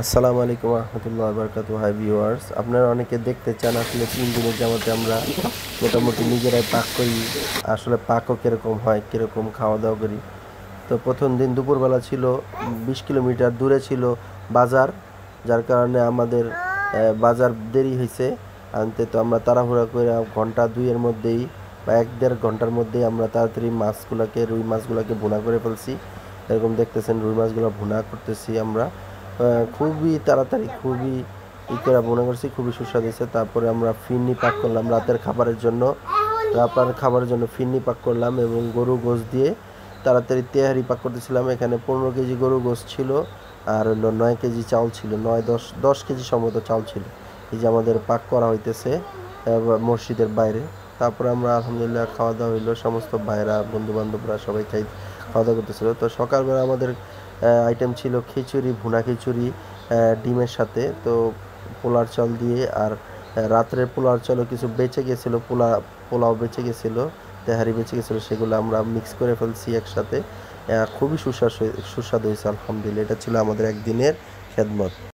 আসসালামু আলাইকুম রহমতুল্লাহ বারকাতু। Hi viewers, আপনারা অনেকে দেখতে চান আসলে 3 দিনের জামাতে আমরা মোটামুটি নিজেরাই পাক করি, আসলে পাকও কীরকম হয়, কীরকম খাওয়া দাওয়া করি। তো প্রথম দিন দুপুরবেলা ছিল 20 কিলোমিটার দূরে ছিল বাজার, যার কারণে আমাদের বাজার দেরি হয়েছে আনতে। তো আমরা তাড়াহুড়া করে ঘন্টা দুইয়ের মধ্যেই বা 1-1.5 ঘন্টার মধ্যেই আমরা তাড়াতাড়ি রুই মাছগুলোকে ভুনা করে ফেলছি। এরকম দেখতেছেন রুই মাছগুলো ভুনা করতেছি আমরা খুবই তাড়াতাড়ি, খুবই করে ভুনা করছি, খুবই সুস্বাদু হয়েছে। তারপরে আমরা ফিরনি পাক করলাম রাতের খাবারের জন্য। ফিরনি পাক করলাম এবং গরু গোশ দিয়ে তাড়াতাড়ি তেহারি পাক করতেছিলাম। এখানে 15 কেজি গরু গোশ ছিল, আর হলো 9 কেজি চাউল ছিল, 9-10 কেজি সম্ভবত চাউল ছিল। এই যে আমাদের পাক করা হইতেছে মসজিদের বাইরে। তারপরে আমরা আলহামদুলিল্লাহ খাওয়া দাওয়া হইলো, সমস্ত ভাইরা বন্ধু বান্ধবরা সবাই খাওয়া দাওয়া করতেছিল। তো সকালবেলা আমাদের আইটেম ছিল খিচুড়ি, ভুনা খিচুড়ি ডিমের সাথে, তো পোলার চাল দিয়ে। আর রাত্রের পোলার চালও কিছু বেঁচে গেছিলো, পোলাও বেঁচে গেছিলো, তেহারি বেঁচে গেছিলো, সেগুলো আমরা মিক্স করে ফেলছি একসাথে। খুবই সুস্বাদু হয়েছে আলহামদুলিল্লাহ। এটা ছিল আমাদের একদিনের খেদমত।